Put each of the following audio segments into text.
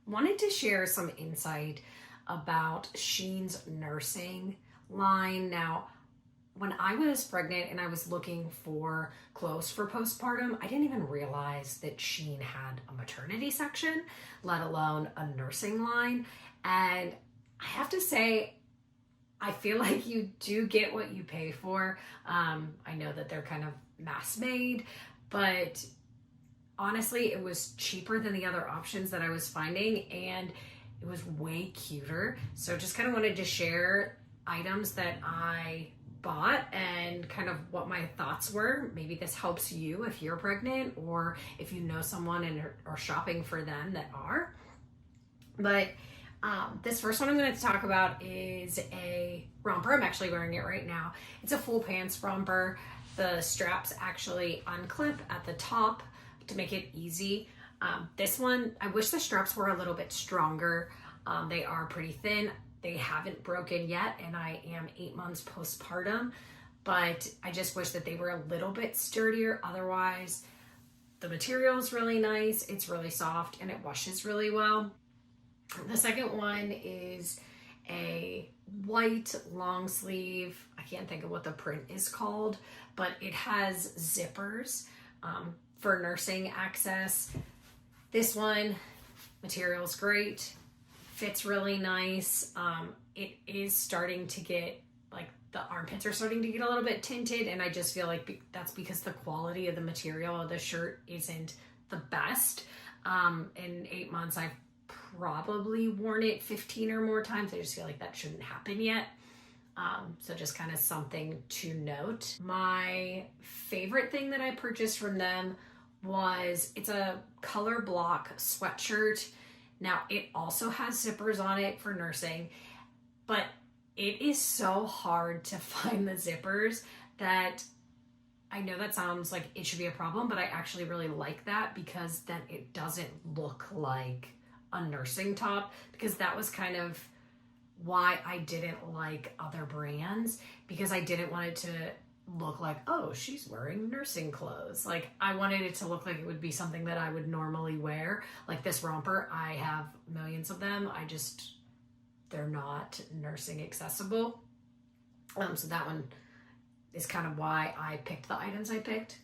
Wanted to share some insight about SHEIN's nursing line. Now, when I was pregnant and I was looking for clothes for postpartum, I didn't even realize that SHEIN had a maternity section, let alone a nursing line. And I have to say, I feel like you do get what you pay for. I know that they're kind of mass made, but honestly, it was cheaper than the other options that I was finding, and it was way cuter. So just kind of wanted to share items that I bought and kind of what my thoughts were. Maybe this helps you if you're pregnant or if you know someone and are shopping for them that are. But this first one I'm going to talk about is a romper. I'm actually wearing it right now. It's a full pants romper. The straps actually unclip at the top to make it easy. This one, I wish the straps were a little bit stronger. They are pretty thin. They haven't broken yet, and I am 8 months postpartum, but I just wish that they were a little bit sturdier. Otherwise, the material is really nice. It's really soft and it washes really well. The second one is a white long sleeve. I can't think of what the print is called, but it has zippers for nursing access. This one, material is great, fits really nice. It is starting to get, like, the armpits are starting to get a little bit tinted, and I just feel like that's because the quality of the material of the shirt isn't the best. In 8 months, I've probably worn it 15 or more times. I just feel like that shouldn't happen yet. So just kind of something to note. My favorite thing that I purchased from them was, it's a color block sweatshirt. Now it also has zippers on it for nursing, but it is so hard to find the zippers that I know that sounds like it should be a problem, but I actually really like that because then it doesn't look like a nursing top, because that was kind of why I didn't like other brands, because I didn't want it to look like, oh, she's wearing nursing clothes. Like, I wanted it to look like it would be something that I would normally wear. Like this romper, I have millions of them. They're not nursing accessible. So that one is kind of why I picked the items I picked.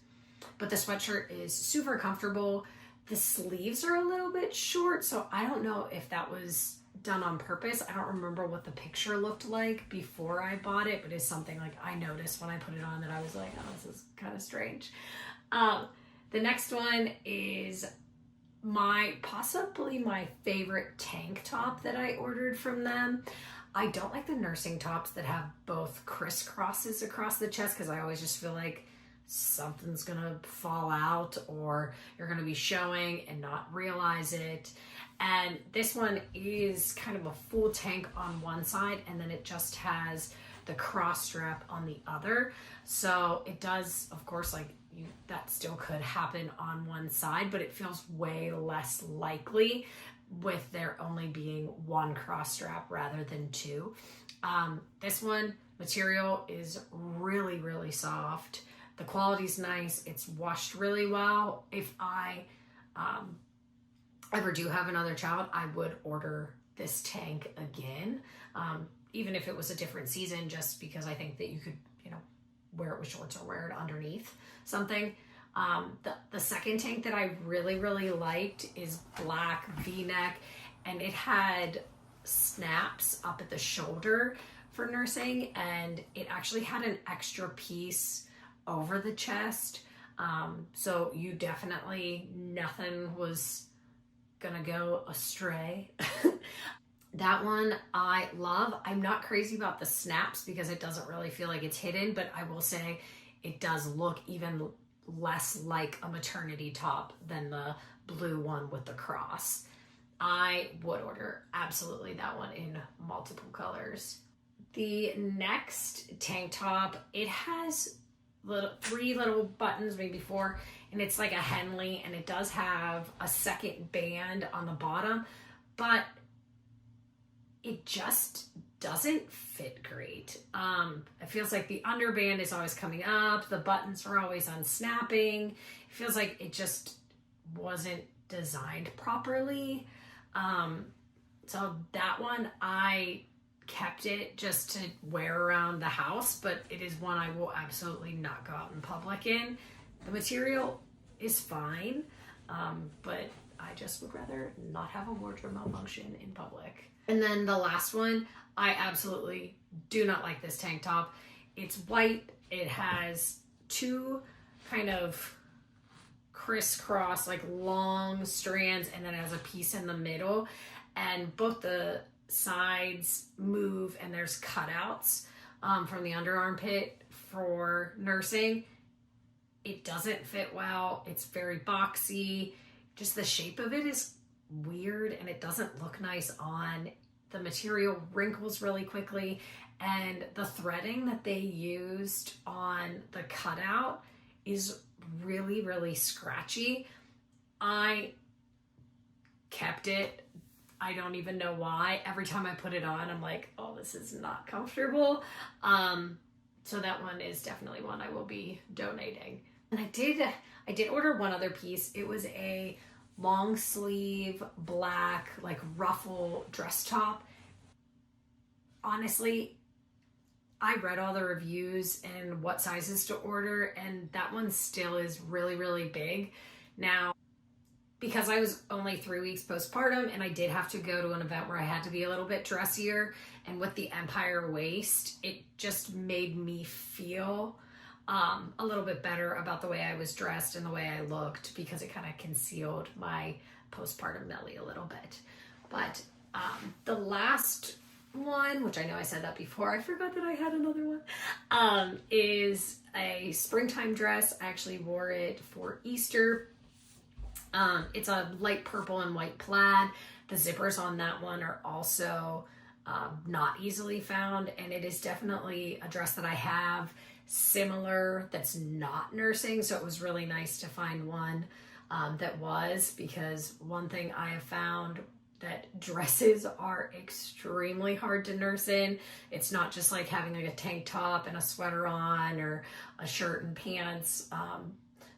But the sweatshirt is super comfortable. The sleeves are a little bit short, so I don't know if that was done on purpose. I don't remember what the picture looked like before I bought it, but it's something like I noticed when I put it on that I was like, oh, this is kind of strange. The next one is possibly my favorite tank top that I ordered from them. I don't like the nursing tops that have both crisscrosses across the chest, because I always just feel like something's gonna fall out or you're gonna be showing and not realize it. And this one is kind of a full tank on one side, and then it just has the cross strap on the other. So it does, of course, that still could happen on one side, but it feels way less likely with there only being one cross strap rather than two. This one, material is really, really soft. The quality's nice. It's washed really well. If I ever do have another child, I would order this tank again, even if it was a different season, just because I think that you could, wear it with shorts or wear it underneath something. The second tank that I really, really liked is black V-neck, and it had snaps up at the shoulder for nursing, and it actually had an extra piece over the chest. So you definitely, nothing was gonna go astray. That one I love. I'm not crazy about the snaps because it doesn't really feel like it's hidden, but I will say it does look even less like a maternity top than the blue one with the cross. I would order absolutely that one in multiple colors. The next tank top, it has three little buttons, maybe four, and it's like a Henley, and it does have a second band on the bottom, but it just doesn't fit great. It feels like the underband is always coming up, the buttons are always unsnapping. It feels like it just wasn't designed properly. So that one, I kept it just to wear around the house, but it is one I will absolutely not go out in public in. The material is fine, but I just would rather not have a wardrobe malfunction in public. And then the last one, I absolutely do not like this tank top. It's white. It has two kind of crisscross, like long strands, and then it has a piece in the middle. And both the sides move, and there's cutouts from the under armpit for nursing. It doesn't fit well. It's very boxy. Just the shape of it is weird, and it doesn't look nice on. The material wrinkles really quickly, and the threading that they used on the cutout is really, really scratchy. I kept it. I don't even know why. Every time I put it on, I'm like, oh, this is not comfortable. So that one is definitely one I will be donating. And I did order one other piece. It was a long sleeve black like ruffle dress top. Honestly, I read all the reviews and what sizes to order, and that one still is really, really big. Now, because I was only 3 weeks postpartum and I did have to go to an event where I had to be a little bit dressier, and with the empire waist, it just made me feel a little bit better about the way I was dressed and the way I looked, because it kind of concealed my postpartum belly a little bit. But the last one, which I know I said that before, I forgot that I had another one, is a springtime dress. I actually wore it for Easter. It's a light purple and white plaid. The zippers on that one are also not easily found, and it is definitely a dress that I have similar that's not nursing, so it was really nice to find one that was, because one thing I have found that dresses are extremely hard to nurse in. It's not just like having like a tank top and a sweater on, or a shirt and pants.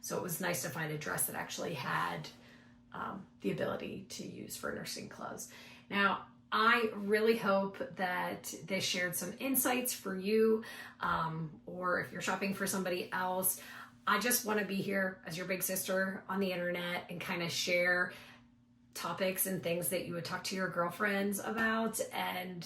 So it was nice to find a dress that actually had the ability to use for nursing clothes. Now, I really hope that this shared some insights for you, or if you're shopping for somebody else. I just want to be here as your big sister on the internet and kind of share topics and things that you would talk to your girlfriends about. And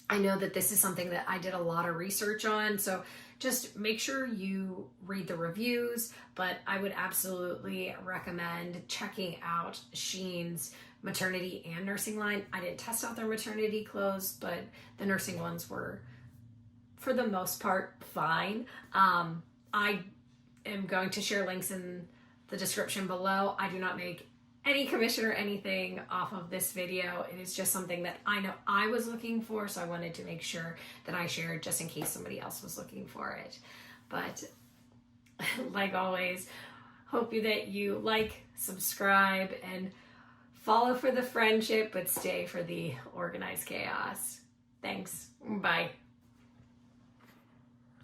I know that this is something that I did a lot of research on, so just make sure you read the reviews, but I would absolutely recommend checking out SHEIN's maternity and nursing line. I didn't test out their maternity clothes, but the nursing ones were, for the most part, fine. I am going to share links in the description below. I do not make any commission or anything off of this video. It is just something that I know I was looking for, so I wanted to make sure that I shared just in case somebody else was looking for it. But like always, hope that you like, subscribe, and follow for the friendship, but stay for the organized chaos. Thanks. Bye.